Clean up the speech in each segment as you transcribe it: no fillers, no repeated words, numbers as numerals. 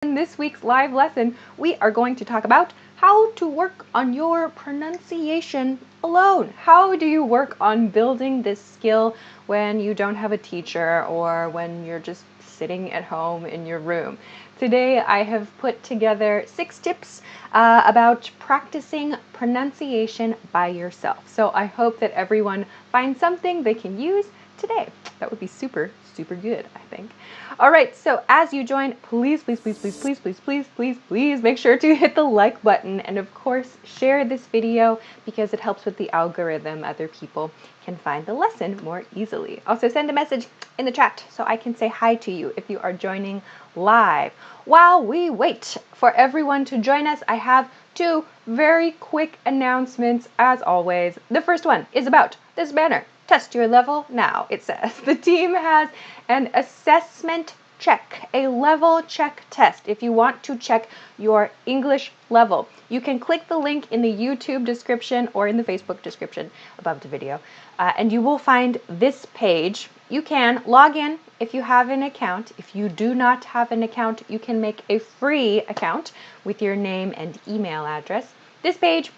In this week's live lesson, we are going to talk about how to work on your pronunciation alone. How do you work on building this skill when you don't have a teacher or when you're just sitting at home in your room? Today, I have put together 6 tips about practicing pronunciation by yourself. So I hope that everyone finds something they can use today. That would be super good, I think. All right, so as you join, please make sure to hit the like button and of course share this video because it helps with the algorithm. Other people can find the lesson more easily. Also send a message in the chat so I can say hi to you if you are joining live. While we wait for everyone to join us, I have 2 very quick announcements as always. The first one is about this banner. Test your level now, it says. The team has an assessment check, a level check test. If you want to check your English level, you can click the link in the YouTube description or in the Facebook description above the video, and you will find this page. You can log in if you have an account. If you do not have an account, you can make a free account with your name and email address. This page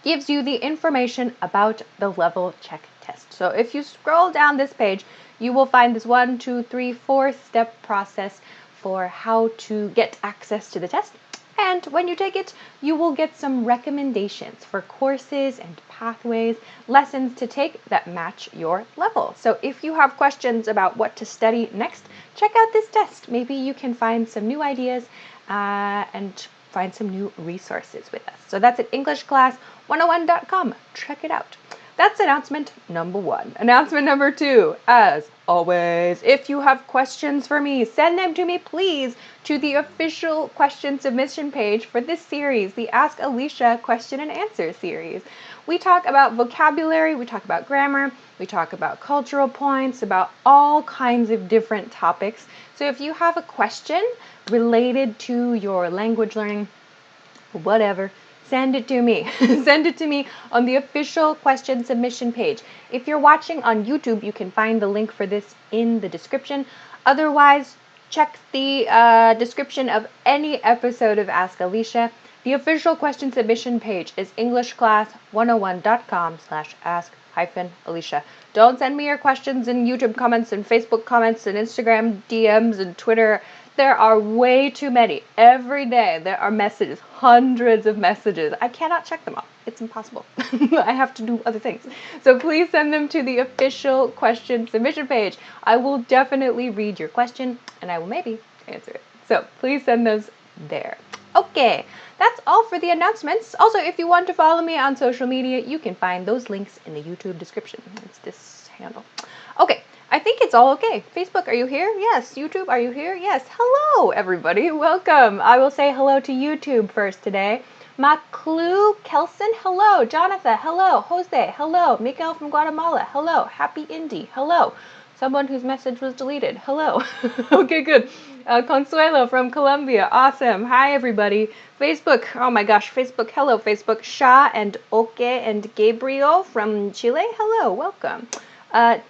gives you the information about the level check test. So if you scroll down this page, you will find this 1, 2, 3, 4-step process for how to get access to the test. And when you take it, you will get some recommendations for courses and pathways, lessons to take that match your level. So if you have questions about what to study next, check out this test. Maybe you can find some new ideas and find some new resources with us. So that's at EnglishClass101.com. Check it out. That's announcement number 1. Announcement number 2, as always, if you have questions for me, send them to me, please, to the official question submission page for this series, the Ask Alicia question and answer series. We talk about vocabulary, we talk about grammar, we talk about cultural points, about all kinds of different topics. So if you have a question related to your language learning, whatever, send it to me. Send it to me on the official question submission page. If you're watching on YouTube, you can find the link for this in the description. Otherwise, check the description of any episode of Ask Alicia. The official question submission page is EnglishClass101.com/ask-Alicia. Don't send me your questions in YouTube comments and Facebook comments and Instagram DMs and Twitter. There are way too many. Every day there are messages, hundreds of messages. I cannot check them all. It's impossible. I have to do other things. So please send them to the official question submission page. I will definitely read your question and I will maybe answer it. So please send those there. Okay, that's all for the announcements. Also, if you want to follow me on social media, you can find those links in the YouTube description. It's this handle. Okay. I think it's all okay. Facebook, are you here? Yes. YouTube, are you here? Yes. Hello, everybody. Welcome. I will say hello to YouTube first today. Maclu Kelson, hello. Jonathan, hello. Jose, hello. Miguel from Guatemala, hello. Happy Indy, hello. Someone whose message was deleted, hello. Okay, good. Consuelo from Colombia, awesome. Hi, everybody. Facebook, oh my gosh, Facebook, hello, Facebook. Sha and Oke and Gabriel from Chile, hello, welcome.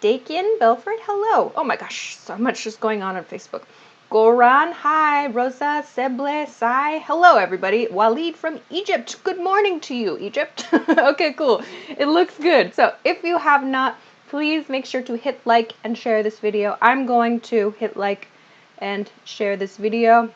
Dakin Belford, hello. Oh my gosh, so much is going on Facebook. Goran, hi. Rosa, Seble, Sai, hello everybody. Walid from Egypt, good morning to you, Egypt. Okay, cool. It looks good. So if you have not, please make sure to hit like and share this video. I'm going to hit like and share this video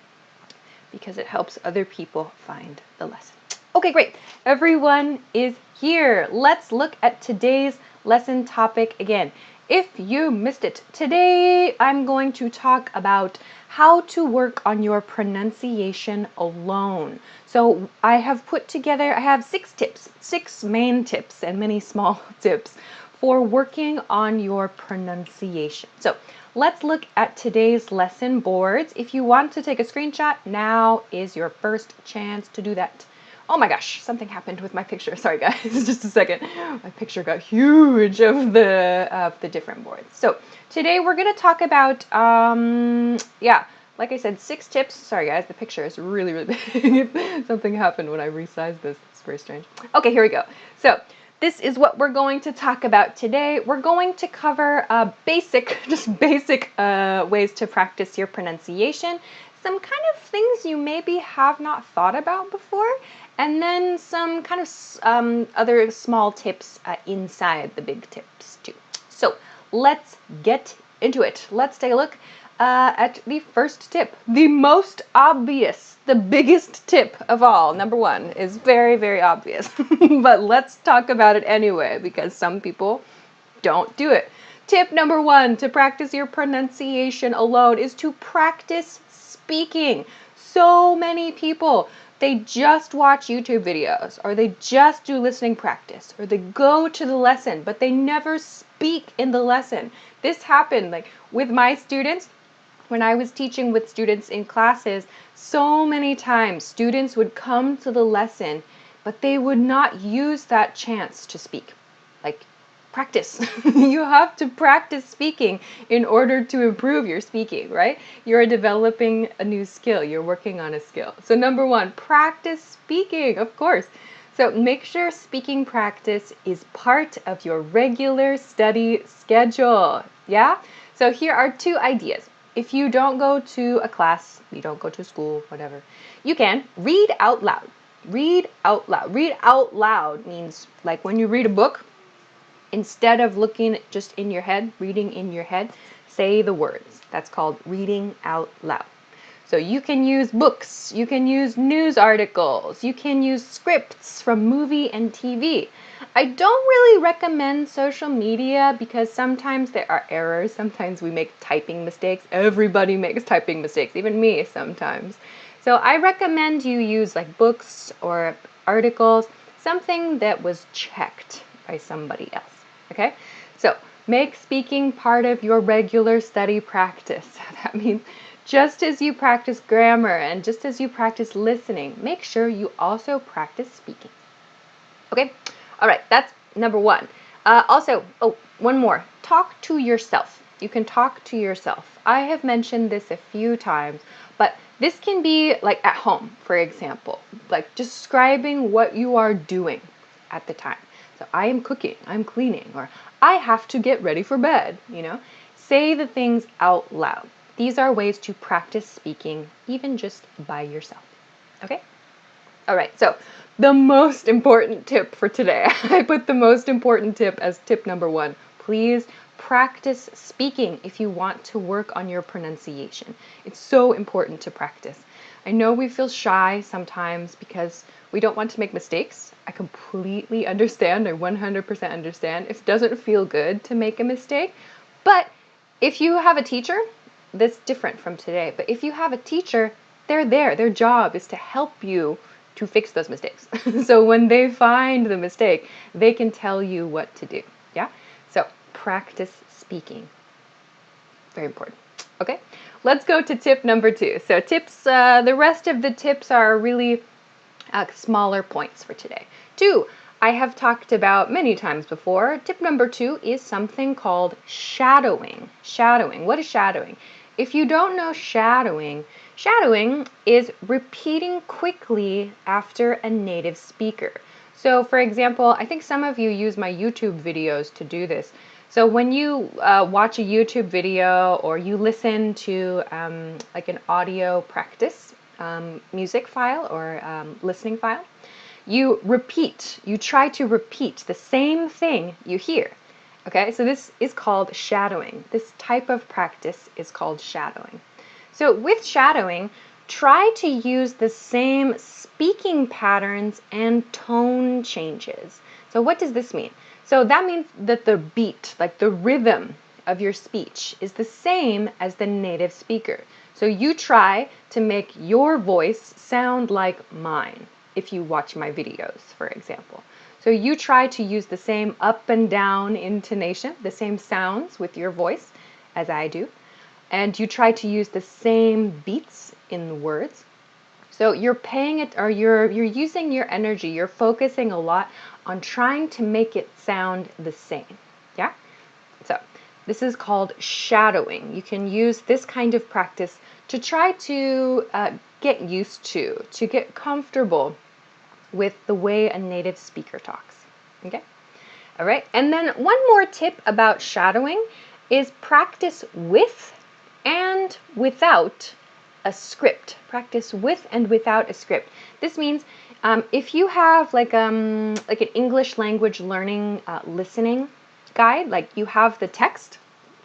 because it helps other people find the lesson. Okay, great. Everyone is here. Let's look at today's lesson topic again. If you missed it, today I'm going to talk about how to work on your pronunciation alone. So I have put together, I have 6 tips, 6 main tips and many small tips for working on your pronunciation. So let's look at today's lesson boards. If you want to take a screenshot, now is your first chance to do that. Oh my gosh, something happened with my picture. Sorry guys, just a second. My picture got huge of the different boards. So today we're gonna talk about, like I said, 6 tips. Sorry guys, the picture is really big. Something happened when I resized this. It's very strange. Okay, here we go. So this is what we're going to talk about today. We're going to cover basic ways to practice your pronunciation. some kind of things you maybe have not thought about before, and then some kind of other small tips inside the big tips too. So let's get into it. Let's take a look at the first tip. The most obvious, the biggest tip of all, number one, is very, very obvious. But let's talk about it anyway, because some people don't do it. Tip number one to practice your pronunciation alone is to practice speaking. So many people, they just watch YouTube videos, or they just do listening practice, or they go to the lesson, but they never speak in the lesson. This happened like with my students. When I was teaching with students in classes, so many times students would come to the lesson, but they would not use that chance to speak. Like, practice. You have to practice speaking in order to improve your speaking, right? You're developing a new skill. You're working on a skill. So number one, practice speaking, of course. So make sure speaking practice is part of your regular study schedule. Yeah? So here are two ideas. If you don't go to a class, you don't go to school, whatever, you can read out loud. Read out loud. Read out loud means like when you read a book, instead of looking just in your head, reading in your head, say the words. That's called reading out loud. So you can use books, you can use news articles, you can use scripts from movie and TV. I don't really recommend social media because sometimes there are errors. Sometimes we make typing mistakes. Everybody makes typing mistakes, even me sometimes. So I recommend you use like books or articles, something that was checked by somebody else. Okay? So make speaking part of your regular study practice. That means just as you practice grammar and just as you practice listening, make sure you also practice speaking. Okay? All right, that's number one. Also, one more. Talk to yourself. You can talk to yourself. I have mentioned this a few times, but this can be like at home, for example, like describing what you are doing at the time. So I am cooking, I'm cleaning, or I have to get ready for bed, Say the things out loud. These are ways to practice speaking, even just by yourself. Okay? All right, so the most important tip for today. I put the most important tip as tip number one. Please practice speaking if you want to work on your pronunciation. It's so important to practice. I know we feel shy sometimes because we don't want to make mistakes. I completely understand. I 100% understand. It doesn't feel good to make a mistake. But if you have a teacher, that's different from today. But if you have a teacher, they're there. Their job is to help you to fix those mistakes. So when they find the mistake, they can tell you what to do. Yeah? So practice speaking. Very important. Okay? Let's go to tip number two. So tips, the rest of the tips are really smaller points for today. Two, I have talked about many times before. Tip number two is something called shadowing. Shadowing. What is shadowing? If you don't know shadowing is repeating quickly after a native speaker. So for example, I think some of you use my YouTube videos to do this. So when you watch a YouTube video or you listen to like an audio practice music file or listening file, you try to repeat the same thing you hear. Okay, so this is called shadowing. This type of practice is called shadowing. So with shadowing, try to use the same speaking patterns and tone changes. So what does this mean? So that means that the beat, like the rhythm of your speech, is the same as the native speaker. So you try to make your voice sound like mine if you watch my videos, for example. So you try to use the same up and down intonation, the same sounds with your voice as I do, and you try to use the same beats in the words. So you're paying it, or you're using your energy, you're focusing a lot on trying to make it sound the same. Yeah? So this is called shadowing. You can use this kind of practice to try to get used to get comfortable with the way a native speaker talks. Okay? All right. And then one more tip about shadowing is practice with and without a script. Practice with and without a script. This means if you have like an English language learning listening guide, like you have the text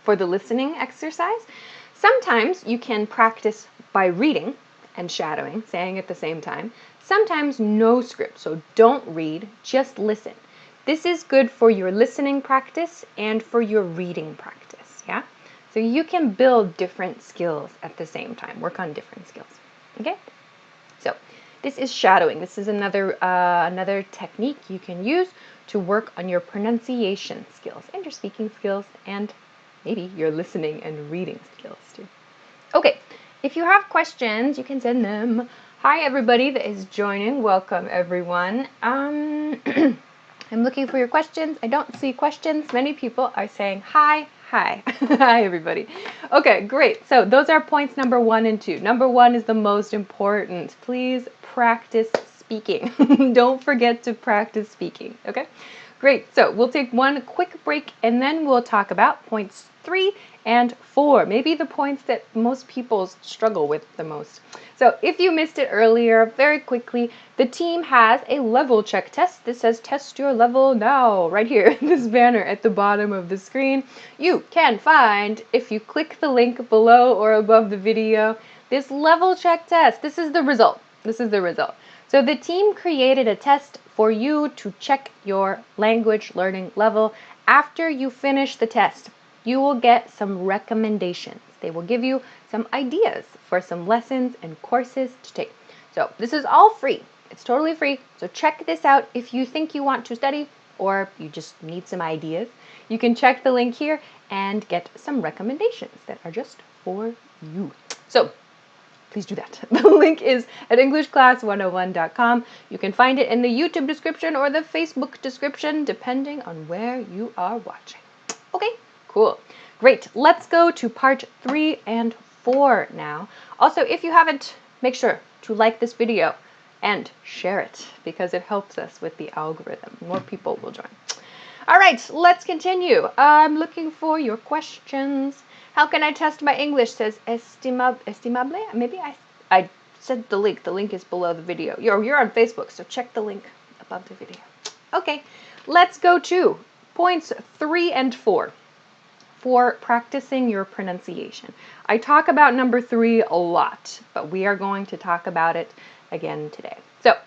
for the listening exercise, sometimes you can practice by reading and shadowing, saying at the same time. Sometimes no script, so don't read, just listen. This is good for your listening practice and for your reading practice, yeah? So you can build different skills at the same time, work on different skills, okay? So this is shadowing. This is another technique you can use to work on your pronunciation skills and your speaking skills and maybe your listening and reading skills too. Okay, if you have questions, you can send them. Hi everybody that is joining. Welcome everyone. I'm looking for your questions. I don't see questions. Many people are saying hi. Hi. Hi everybody. Okay, great. So those are points number 1 and 2. Number 1 is the most important. Please practice speaking. Don't forget to practice speaking. Okay? Great. So we'll take one quick break and then we'll talk about points 3 and 4. Maybe the points that most people struggle with the most. So if you missed it earlier, very quickly, the team has a level check test. This says test your level now, right here, this banner at the bottom of the screen. You can find, if you click the link below or above the video, this level check test. This is the result. This is the result. So the team created a test for you to check your language learning level. After you finish the test, you will get some recommendations. They will give you some ideas for some lessons and courses to take. So this is all free. It's totally free. So check this out if you think you want to study or you just need some ideas. You can check the link here and get some recommendations that are just for you. So please do that. The link is at EnglishClass101.com. You can find it in the YouTube description or the Facebook description, depending on where you are watching. Okay, cool. Great. Let's go to part 3 and 4 now. Also, if you haven't, make sure to like this video and share it because it helps us with the algorithm. More people will join. All right, let's continue. I'm looking for your questions. How can I test my English? Says estimable. Maybe I said the link. The link is below the video. You're on Facebook, so check the link above the video. Okay, let's go to points 3 and 4 for practicing your pronunciation. I talk about number 3 a lot, but we are going to talk about it again today. So,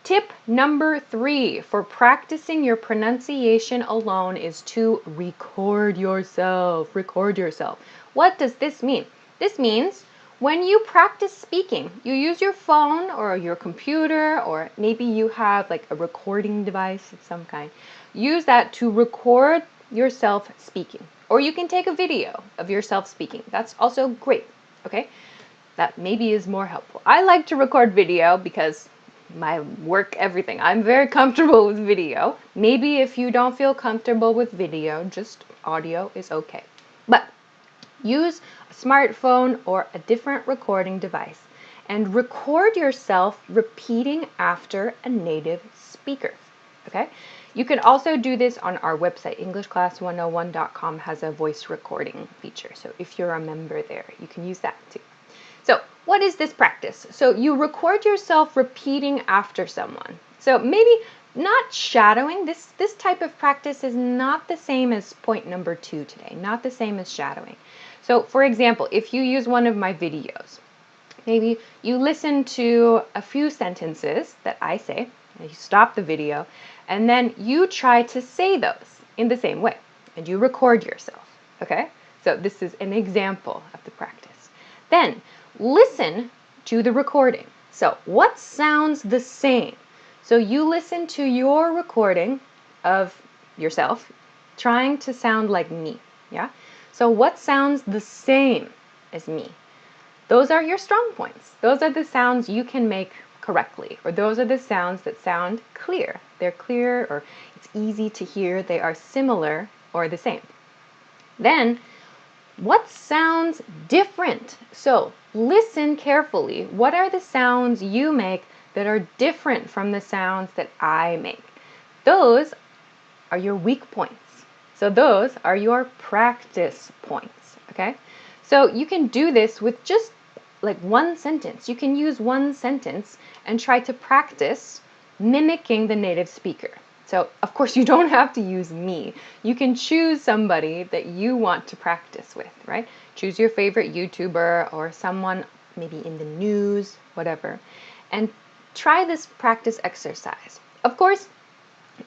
tip number 3 for practicing your pronunciation alone is to record yourself. Record yourself. What does this mean? This means when you practice speaking, you use your phone or your computer, or maybe you have like a recording device of some kind. Use that to record yourself speaking. Or you can take a video of yourself speaking. That's also great, okay? That maybe is more helpful. I like to record video because my work, everything. I'm very comfortable with video. Maybe if you don't feel comfortable with video, just audio is okay. But use a smartphone or a different recording device and record yourself repeating after a native speaker, okay? You can also do this on our website. EnglishClass101.com has a voice recording feature. So if you're a member there, you can use that too. So what is this practice? So you record yourself repeating after someone. So maybe not shadowing. This type of practice is not the same as point number 2 today. Not the same as shadowing. So for example, if you use one of my videos, maybe you listen to a few sentences that I say, and you stop the video, and then you try to say those in the same way, and you record yourself, okay? So this is an example of the practice. Then listen to the recording. So what sounds the same? So you listen to your recording of yourself trying to sound like me, yeah? So what sounds the same as me? Those are your strong points. Those are the sounds you can make correctly, or those are the sounds that sound clear. They're clear, or it's easy to hear. They are similar or the same. Then, what sounds different? So, listen carefully. What are the sounds you make that are different from the sounds that I make? Those are your weak points. So those are your practice points, okay? So you can do this with just like one sentence. You can use one sentence and try to practice mimicking the native speaker. So, of course, you don't have to use me. You can choose somebody that you want to practice with, right? Choose your favorite YouTuber or someone maybe in the news, whatever, and try this practice exercise. Of course,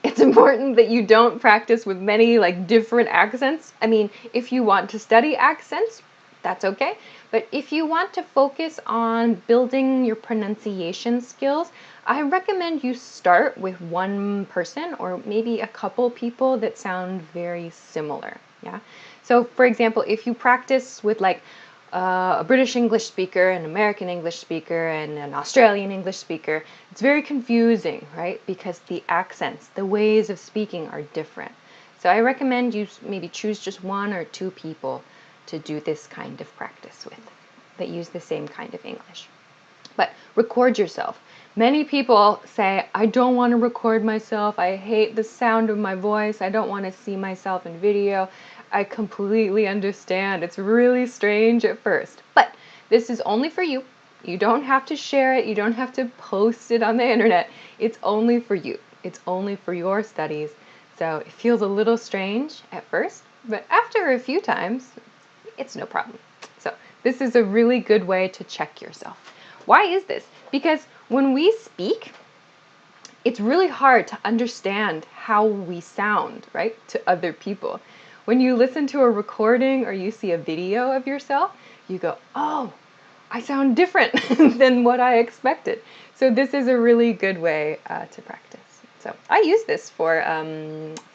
it's important that you don't practice with many like different accents. I mean, if you want to study accents, that's okay. But if you want to focus on building your pronunciation skills, I recommend you start with one person or maybe a couple people that sound very similar. Yeah. So for example, if you practice with like a British English speaker, an American English speaker, and an Australian English speaker, it's very confusing, right? Because the accents, the ways of speaking are different. So I recommend you maybe choose just one or two people to do this kind of practice with that use the same kind of English. But record yourself. Many people say, I don't want to record myself. I hate the sound of my voice. I don't want to see myself in video. I completely understand. It's really strange at first, but this is only for you. You don't have to share it. You don't have to post it on the internet. It's only for you. It's only for your studies. So it feels a little strange at first, but after a few times, it's no problem. So this is a really good way to check yourself. Why is this? Because when we speak, it's really hard to understand how we sound, right, to other people. When you listen to a recording or you see a video of yourself, you go, oh, I sound different than what I expected. So this is a really good way to practice. So I use this for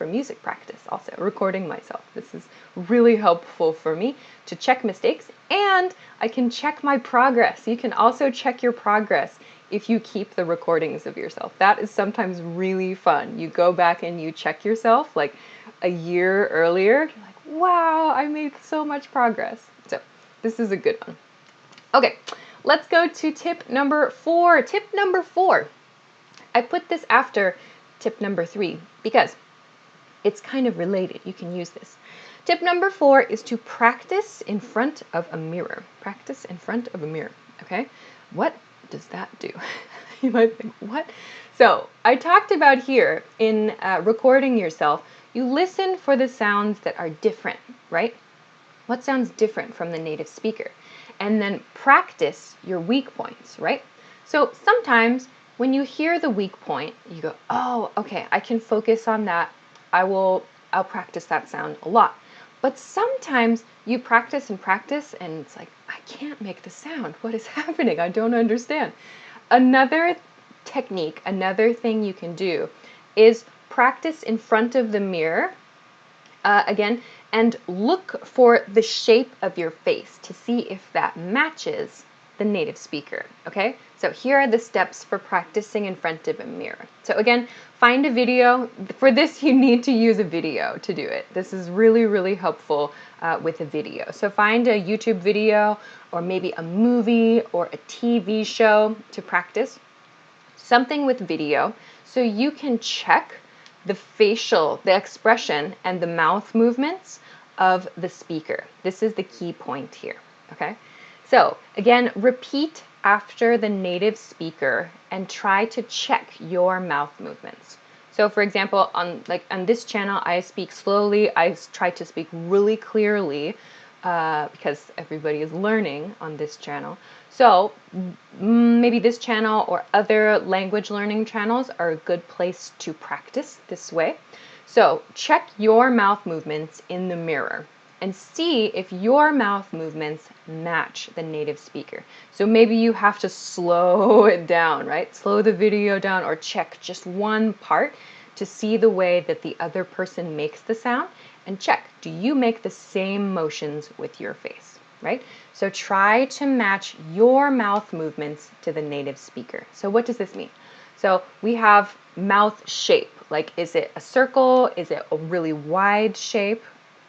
music practice also, recording myself. This is really helpful for me to check mistakes, and I can check my progress. You can also check your progress if you keep the recordings of yourself. That is sometimes really fun. You go back and you check yourself like a year earlier. You're like, wow, I made so much progress. So this is a good one. Okay, let's go to tip number 4. Tip number 4. I put this after tip number 3 because it's kind of related. You can use this. Tip number 4 is to practice in front of a mirror. Practice in front of a mirror, okay? What does that do? You might think, what? So I talked about here in recording yourself, you listen for the sounds that are different, right? What sounds different from the native speaker? And then practice your weak points, right? So sometimes when you hear the weak point, you go, oh, okay, I can focus on that. I'll practice that sound a lot. But sometimes you practice and practice and it's like, I can't make the sound. What is happening? I don't understand. Another technique, another thing you can do is practice in front of the mirror again, and look for the shape of your face to see if that matches the native speaker, okay? So here are the steps for practicing in front of a mirror. So again, find a video. For this, you need to use a video to do it. This is really, really helpful with a video. So find a YouTube video or maybe a movie or a TV show to practice. Something with video so you can check the expression and the mouth movements of the speaker. This is the key point here, okay? So again, repeat after the native speaker and try to check your mouth movements. So for example, on this channel, I speak slowly. I try to speak really clearly because everybody is learning on this channel. So maybe this channel or other language learning channels are a good place to practice this way. So check your mouth movements in the mirror and see if your mouth movements match the native speaker. So maybe you have to slow it down, right? Slow the video down or check just one part to see the way that the other person makes the sound and check, do you make the same motions with your face, right? So try to match your mouth movements to the native speaker. So what does this mean? So we have mouth shape. Like, is it a circle? Is it a really wide shape?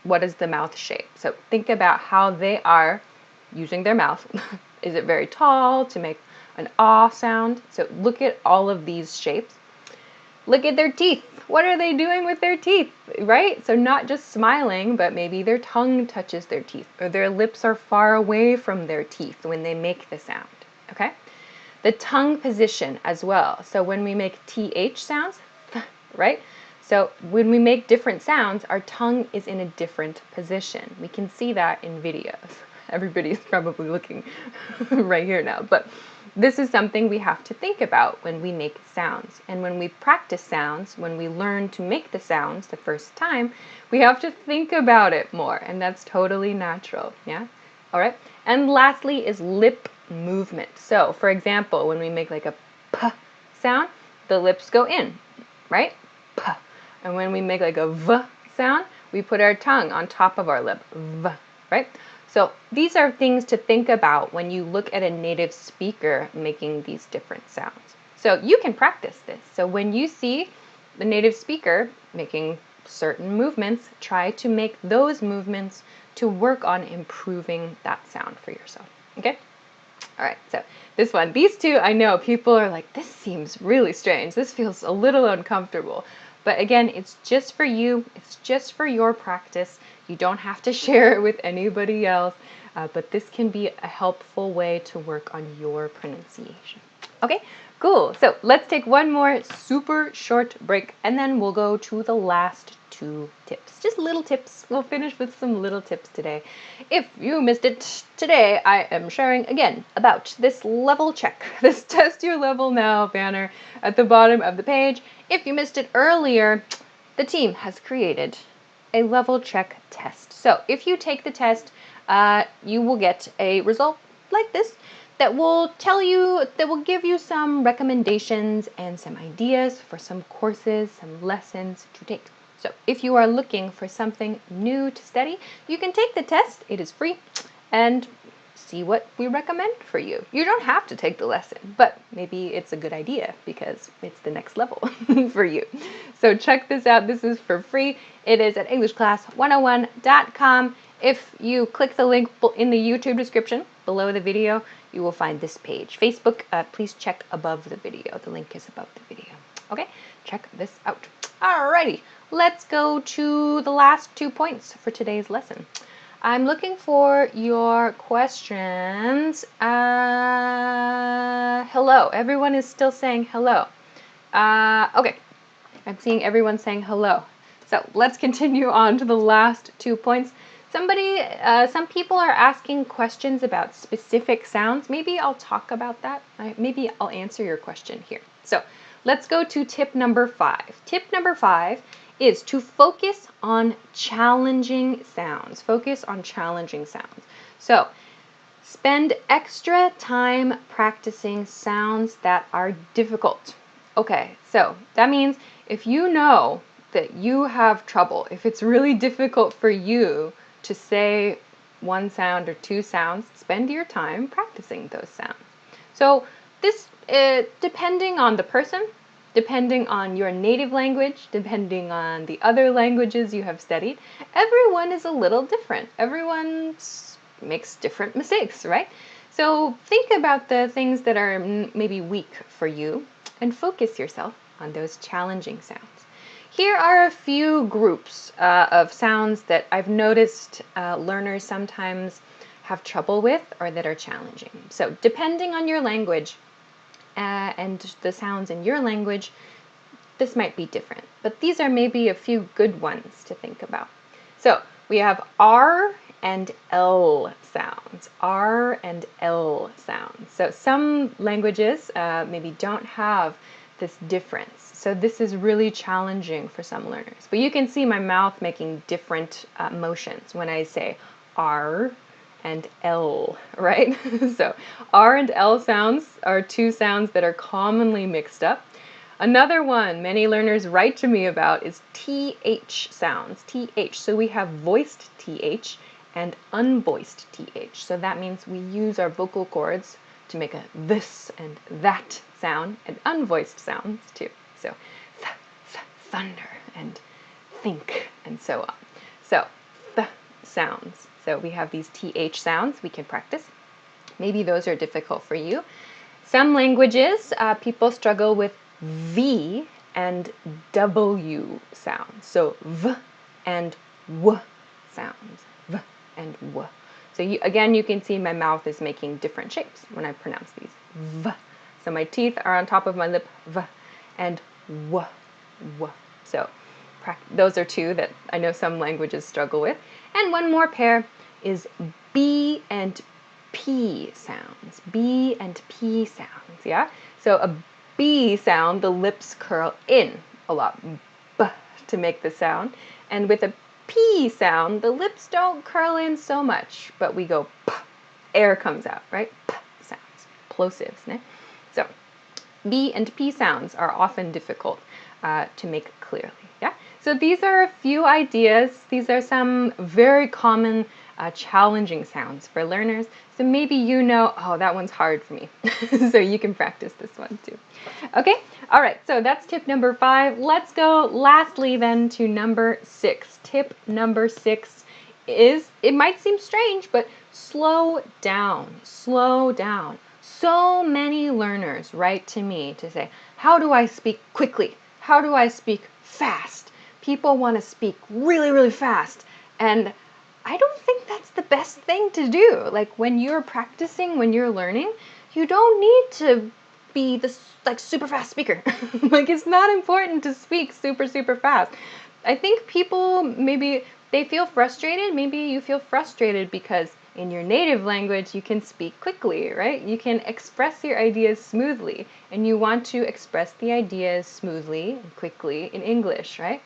What is the mouth shape? So think about how they are using their mouth. Is it very tall to make an ah sound? So look at all of these shapes. Look at their teeth. What are they doing with their teeth, right? So not just smiling, but maybe their tongue touches their teeth or their lips are far away from their teeth when they make the sound, okay? The tongue position as well. So when we make TH sounds, right? So when we make different sounds, our tongue is in a different position. We can see that in videos. Everybody's probably looking right here now, but this is something we have to think about when we make sounds. And when we practice sounds, when we learn to make the sounds the first time, we have to think about it more, and that's totally natural, yeah? All right. And lastly is lip movement. So, for example, when we make like a p sound, the lips go in, right? P. And when we make like a v sound, we put our tongue on top of our lip, v, right? So these are things to think about when you look at a native speaker making these different sounds. So you can practice this. So when you see the native speaker making certain movements, try to make those movements to work on improving that sound for yourself, okay? All right, so this one, these two, I know people are like, this seems really strange. This feels a little uncomfortable. But again, it's just for you. It's just for your practice. You don't have to share it with anybody else, but this can be a helpful way to work on your pronunciation. Okay, cool. So let's take one more super short break, and then we'll go to the last 2 tips. Just little tips. We'll finish with some little tips today. If you missed it today, I am sharing again about this level check, this test your level now banner at the bottom of the page. If you missed it earlier, the team has created a level check test. So if you take the test, you will get a result like this that will give you some recommendations and some ideas for some courses, some lessons to take. So if you are looking for something new to study, you can take the test. It is free, and see what we recommend for you. You don't have to take the lesson, but maybe it's a good idea because it's the next level for you. So check this out. This is for free. It is at EnglishClass101.com. If you click the link in the YouTube description below the video, you will find this page. Facebook, please check above the video. The link is above the video. Okay, check this out. Alrighty, let's go to the last 2 points for today's lesson. I'm looking for your questions. Hello. Everyone is still saying hello. Okay. I'm seeing everyone saying hello. So let's continue on to the last 2 points. Some people are asking questions about specific sounds. Maybe I'll talk about that. Maybe I'll answer your question here. So let's go to tip number 5. Tip number 5 is to focus on challenging sounds. Focus on challenging sounds. So spend extra time practicing sounds that are difficult. Okay, so that means if you know that you have trouble, if it's really difficult for you to say one sound or 2 sounds, spend your time practicing those sounds. So this, depending on the person, depending on your native language, depending on the other languages you have studied, everyone is a little different. Everyone makes different mistakes, right? So think about the things that are maybe weak for you and focus yourself on those challenging sounds. Here are a few groups of sounds that I've noticed learners sometimes have trouble with or that are challenging. So depending on your language, and the sounds in your language, this might be different. But these are maybe a few good ones to think about. So we have R and L sounds. R and L sounds. So some languages maybe don't have this difference. So this is really challenging for some learners. But you can see my mouth making different motions when I say R and L, right? So R and L sounds are 2 sounds that are commonly mixed up. Another one many learners write to me about is TH sounds, TH. So we have voiced TH and unvoiced TH. So that means we use our vocal cords to make a this and that sound, and unvoiced sounds too. So thunder and think and so on. So th sounds. So we have these TH sounds we can practice. Maybe those are difficult for you. Some languages, people struggle with V and W sounds. So V and W sounds. V and W. So again, you can see my mouth is making different shapes when I pronounce these. V. So my teeth are on top of my lip. V and W. W. So those are two that I know some languages struggle with. And one more pair is B and P sounds. B and P sounds, yeah? So a B sound, the lips curl in a lot, B, to make the sound. And with a P sound, the lips don't curl in so much, but we go P. Air comes out, right? P sounds, plosives, né? So B and P sounds are often difficult to make clearly, yeah? So these are a few ideas. These are some very common challenging sounds for learners. So maybe you know, oh, that one's hard for me. So you can practice this one too. Okay, all right, so that's tip number 5. Let's go lastly then to number 6. Tip number 6 is, it might seem strange, but slow down, slow down. So many learners write to me to say, how do I speak quickly? How do I speak fast? People want to speak really, really fast. And I don't think that's the best thing to do. Like when you're practicing, when you're learning, you don't need to be this like super fast speaker. Like it's not important to speak super, super fast. I think people maybe they feel frustrated. Maybe you feel frustrated because in your native language, you can speak quickly, right? You can express your ideas smoothly, and you want to express the ideas smoothly and quickly in English, right?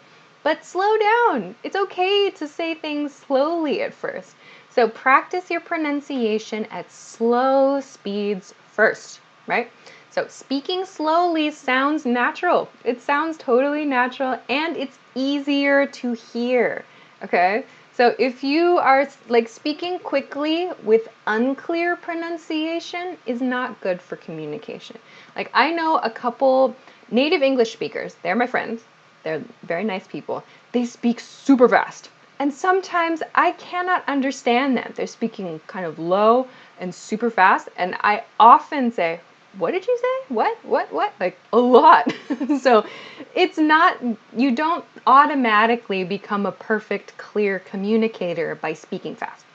But slow down. It's okay to say things slowly at first. So practice your pronunciation at slow speeds first, right? So speaking slowly sounds natural. It sounds totally natural, and it's easier to hear, okay? So if you are like speaking quickly with unclear pronunciation is not good for communication. Like I know a couple native English speakers, they're my friends, they're very nice people. They speak super fast. And sometimes I cannot understand them. They're speaking kind of low and super fast. And I often say, what did you say? What? Like a lot. So it's not, you don't automatically become a perfect, clear communicator by speaking fast.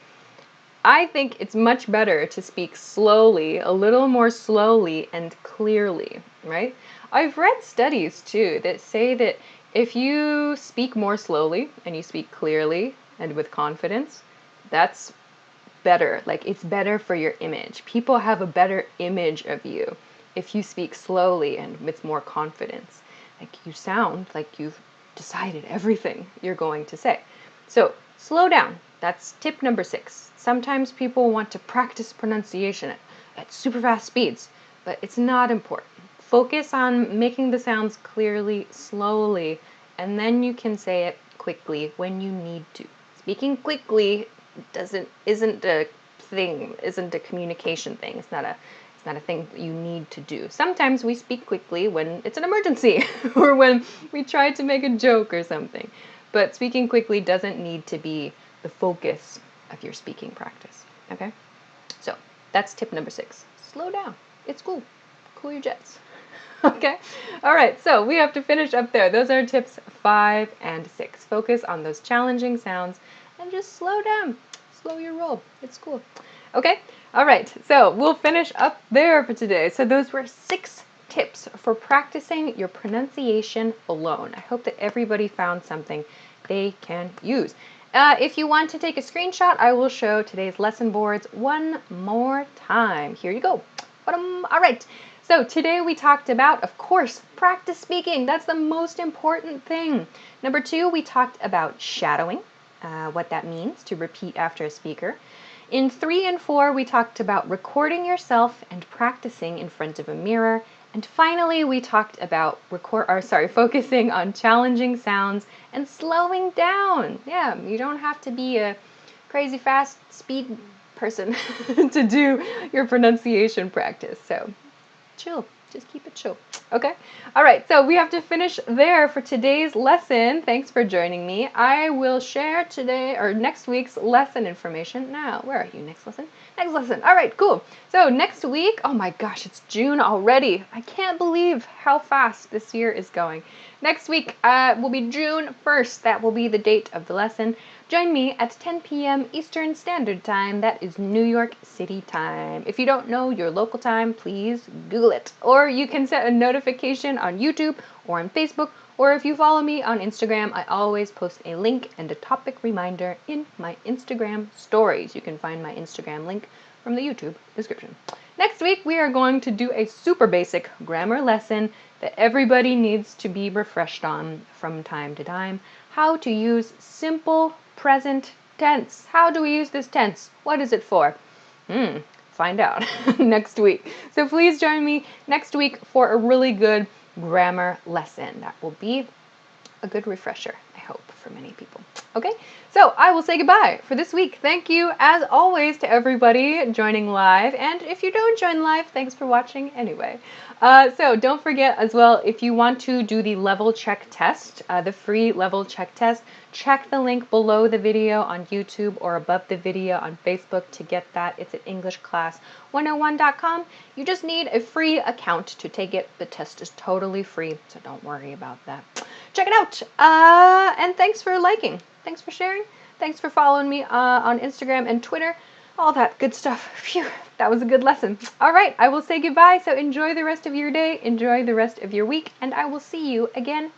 I think it's much better to speak slowly, a little more slowly and clearly, right? I've read studies too that say that if you speak more slowly and you speak clearly and with confidence, that's better. Like it's better for your image. People have a better image of you if you speak slowly and with more confidence. Like you sound like you've decided everything you're going to say. So slow down. That's tip number 6. Sometimes people want to practice pronunciation at super fast speeds, but it's not important. Focus on making the sounds clearly, slowly, and then you can say it quickly when you need to. Speaking quickly isn't a thing, isn't a communication thing. It's not a thing that you need to do. Sometimes we speak quickly when it's an emergency or when we try to make a joke or something. But speaking quickly doesn't need to be the focus of your speaking practice. Okay? So that's tip number 6. Slow down. It's cool. Cool your jets. Okay? All right, so we have to finish up there. Those are tips 5 and 6. Focus on those challenging sounds and just slow down. Slow your roll. It's cool. Okay? All right, so we'll finish up there for today. So those were 6 tips for practicing your pronunciation alone. I hope that everybody found something they can use. If you want to take a screenshot, I will show today's lesson boards one more time. Here you go. All right. So today we talked about, of course, practice speaking. That's the most important thing. Number 2, we talked about shadowing, what that means to repeat after a speaker. In 3 and 4, we talked about recording yourself and practicing in front of a mirror. And finally, we talked about focusing on challenging sounds and slowing down. Yeah, you don't have to be a crazy fast speed person to do your pronunciation practice. So chill. Just keep it chill. Okay? All right, so we have to finish there for today's lesson. Thanks for joining me. I will share today or next week's lesson information. Now, where are you? Next lesson? Next lesson. All right, cool. So next week, oh my gosh, it's June already. I can't believe how fast this year is going. Next week will be June 1st. That will be the date of the lesson. Join me at 10 p.m. Eastern Standard Time. That is New York City time. If you don't know your local time, please Google it. Or you can set a notification on YouTube or on Facebook. Or if you follow me on Instagram, I always post a link and a topic reminder in my Instagram stories. You can find my Instagram link from the YouTube description. Next week, we are going to do a super basic grammar lesson that everybody needs to be refreshed on from time to time. How to use simple present tense. How do we use this tense? What is it for? Find out next week. So please join me next week for a really good grammar lesson. That will be a good refresher, I hope, for many people. Okay, so I will say goodbye for this week. Thank you, as always, to everybody joining live. And if you don't join live, thanks for watching anyway. So don't forget as well, if you want to do the level check test, the free level check test, check the link below the video on YouTube or above the video on Facebook to get that. It's at EnglishClass101.com. You just need a free account to take it. The test is totally free, so don't worry about that. Check it out. And thanks for liking. Thanks for sharing. Thanks for following me on Instagram and Twitter. All that good stuff. Phew, that was a good lesson. All right, I will say goodbye. So enjoy the rest of your day. Enjoy the rest of your week. And I will see you again